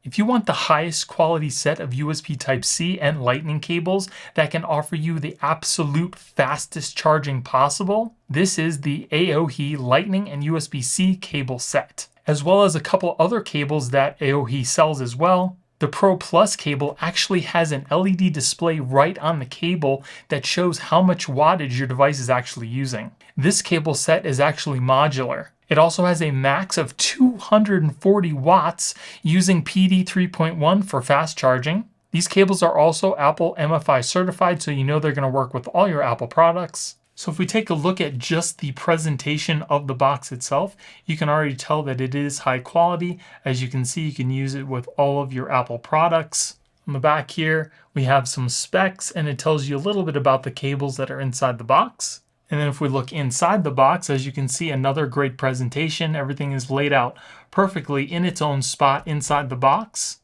If you want the highest quality set of USB Type-C and Lightning cables that can offer you the absolute fastest charging possible, this is the AOHI Lightning and USB-C cable set, as well as a couple other cables that AOHI sells as well. The Pro Plus cable actually has an LED display right on the cable that shows how much wattage your device is actually using. This cable set is actually modular. It also has a max of 240 watts using PD 3.1 for fast charging. These cables are also Apple MFI certified, so you know they're going to work with all your Apple products. So if we take a look at just the presentation of the box itself, you can already tell that it is high quality. As you can see, you can use it with all of your Apple products. On the back here, we have some specs, and it tells you a little bit about the cables that are inside the box. And then if we look inside the box, as you can see, another great presentation. Everything is laid out perfectly in its own spot inside the box.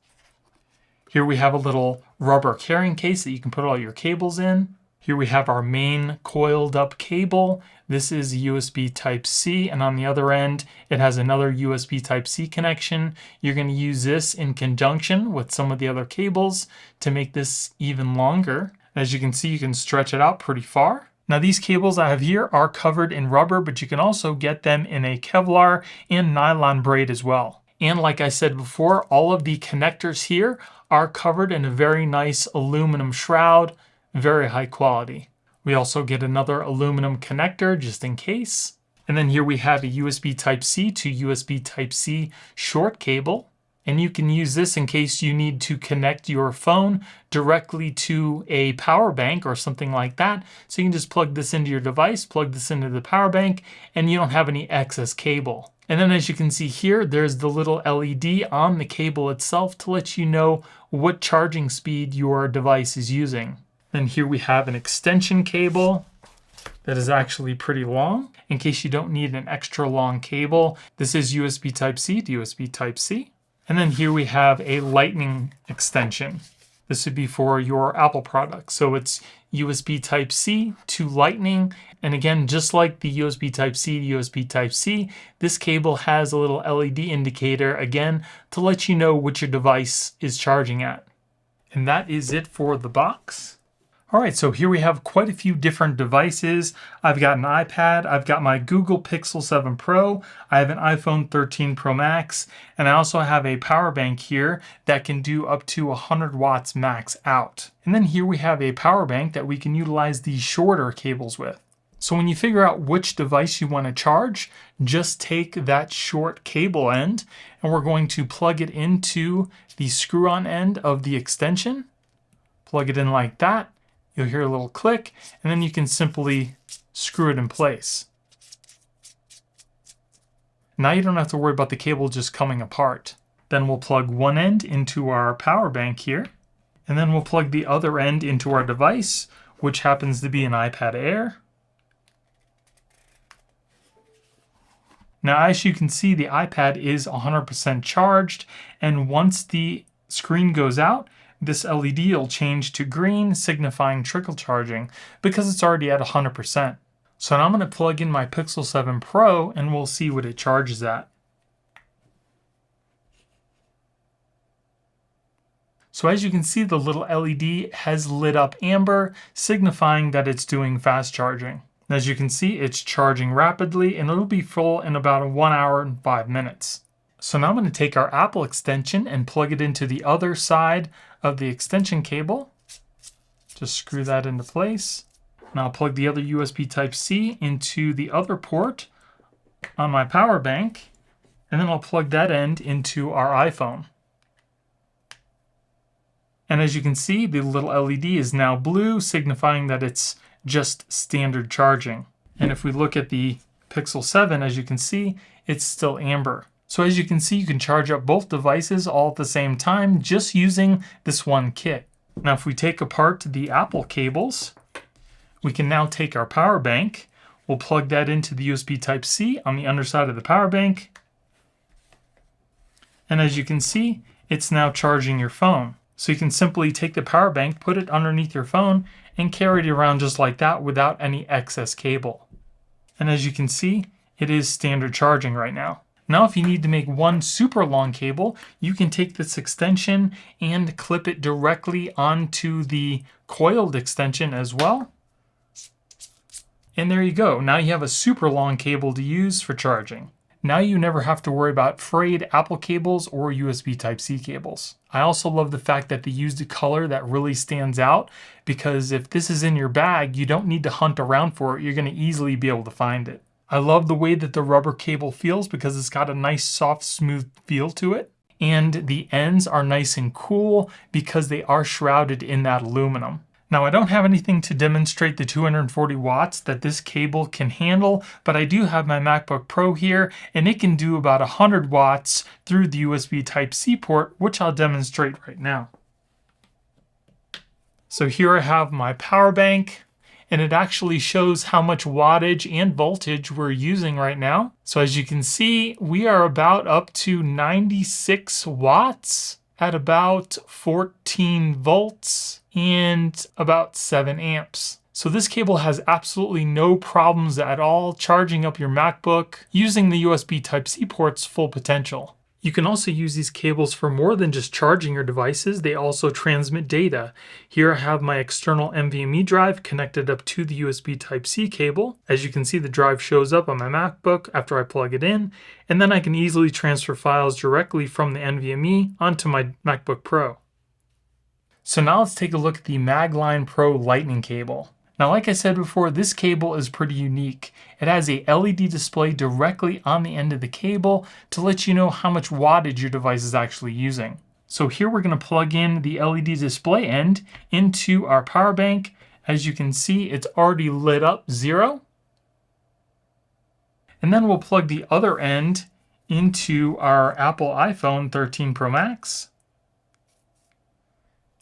Here we have a little rubber carrying case that you can put all your cables in. Here we have our main coiled up cable. This is USB Type-C, and on the other end, it has another USB Type-C connection. You're going to use this in conjunction with some of the other cables to make this even longer. As you can see, you can stretch it out pretty far. Now these cables I have here are covered in rubber, but you can also get them in a Kevlar and nylon braid as well. And like I said before, all of the connectors here are covered in a very nice aluminum shroud, very high quality. We also get another aluminum connector just in case. And then here we have a USB Type-C to USB Type-C short cable. And you can use this in case you need to connect your phone directly to a power bank or something like that. So you can just plug this into your device, plug this into the power bank, and you don't have any excess cable. And then as you can see here, there's the little LED on the cable itself to let you know what charging speed your device is using. Then here we have an extension cable that is actually pretty long. In case you don't need an extra long cable, this is USB Type-C to USB Type-C. And then here we have a Lightning extension. This would be for your Apple products. So it's USB Type-C to Lightning. And again, just like the USB Type-C to USB Type-C, this cable has a little LED indicator, again, to let you know what your device is charging at. And that is it for the box. All right, so here we have quite a few different devices. I've got an iPad, I've got my Google Pixel 7 Pro, I have an iPhone 13 Pro Max, and I also have a power bank here that can do up to 100 watts max out. And then here we have a power bank that we can utilize these shorter cables with. So when you figure out which device you want to charge, just take that short cable end, and we're going to plug it into the screw-on end of the extension. Plug it in like that. You'll hear a little click, and then you can simply screw it in place. Now you don't have to worry about the cable just coming apart. Then we'll plug one end into our power bank here, and then we'll plug the other end into our device, which happens to be an iPad Air. Now, as you can see, the iPad is 100% charged, and once the screen goes out, this LED will change to green, signifying trickle charging, because it's already at 100%. So now I'm going to plug in my Pixel 7 Pro, and we'll see what it charges at. So as you can see, the little LED has lit up amber, signifying that it's doing fast charging. As you can see, it's charging rapidly, and it'll be full in about 1 hour and 5 minutes. So now I'm going to take our Apple extension and plug it into the other side of the extension cable. Just screw that into place. Now I'll plug the other USB Type-C into the other port on my power bank, and then I'll plug that end into our iPhone. And as you can see, the little LED is now blue, signifying that it's just standard charging. And if we look at the Pixel 7, as you can see, it's still amber. So as you can see, you can charge up both devices all at the same time just using this one kit. Now if we take apart the Apple cables, we can now take our power bank. We'll plug that into the USB Type-C on the underside of the power bank. And as you can see, it's now charging your phone. So you can simply take the power bank, put it underneath your phone, and carry it around just like that without any excess cable. And as you can see, it is standard charging right now. Now if you need to make one super long cable, you can take this extension and clip it directly onto the coiled extension as well. And there you go. Now you have a super long cable to use for charging. Now you never have to worry about frayed Apple cables or USB Type-C cables. I also love the fact that they used a color that really stands out, because if this is in your bag, you don't need to hunt around for it. You're going to easily be able to find it. I love the way that the rubber cable feels because it's got a nice soft, smooth feel to it. And the ends are nice and cool because they are shrouded in that aluminum. Now I don't have anything to demonstrate the 240 watts that this cable can handle, but I do have my MacBook Pro here, and it can do about 100 watts through the USB Type-C port, which I'll demonstrate right now. So here I have my power bank, and it actually shows how much wattage and voltage we're using right now. So as you can see, we are about up to 96 watts at about 14 volts and about 7 amps. So this cable has absolutely no problems at all charging up your MacBook using the USB Type-C port's full potential. You can also use these cables for more than just charging your devices. They also transmit data. Here I have my external NVMe drive connected up to the USB Type-C cable. As you can see, the drive shows up on my MacBook after I plug it in, and then I can easily transfer files directly from the NVMe onto my MacBook Pro. So now let's take a look at the Magline Pro Lightning cable. Now, like I said before, this cable is pretty unique. It has a LED display directly on the end of the cable to let you know how much wattage your device is actually using. So here we're going to plug in the LED display end into our power bank. As you can see, it's already lit up 0. And then we'll plug the other end into our Apple iPhone 13 Pro Max.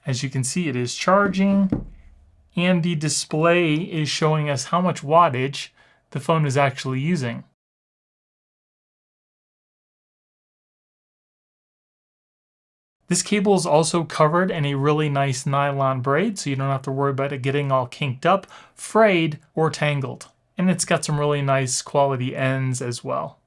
As you can see, it is charging, and the display is showing us how much wattage the phone is actually using. This cable is also covered in a really nice nylon braid, so you don't have to worry about it getting all kinked up, frayed, or tangled. And it's got some really nice quality ends as well.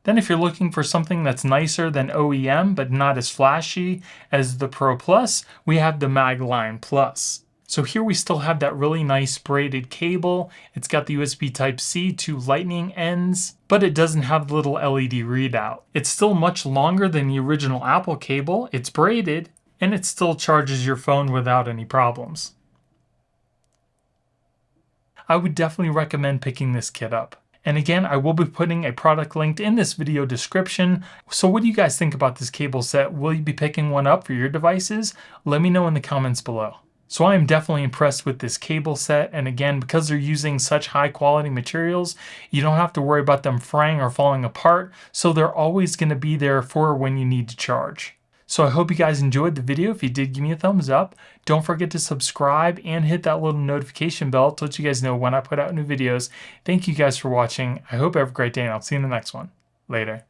Then if you're looking for something that's nicer than OEM but not as flashy as the Pro Plus, we have the Magline Plus. So here we still have that really nice braided cable. It's got the USB Type-C to Lightning ends, but it doesn't have the little LED readout. It's still much longer than the original Apple cable. It's braided, and it still charges your phone without any problems. I would definitely recommend picking this kit up. And again, I will be putting a product linked in this video description. So what do you guys think about this cable set? Will you be picking one up for your devices? Let me know in the comments below. So I am definitely impressed with this cable set. And again, because they're using such high quality materials, you don't have to worry about them fraying or falling apart. So they're always going to be there for when you need to charge. So I hope you guys enjoyed the video. If you did, give me a thumbs up. Don't forget to subscribe and hit that little notification bell to let you guys know when I put out new videos. Thank you guys for watching. I hope you have a great day, and I'll see you in the next one. Later.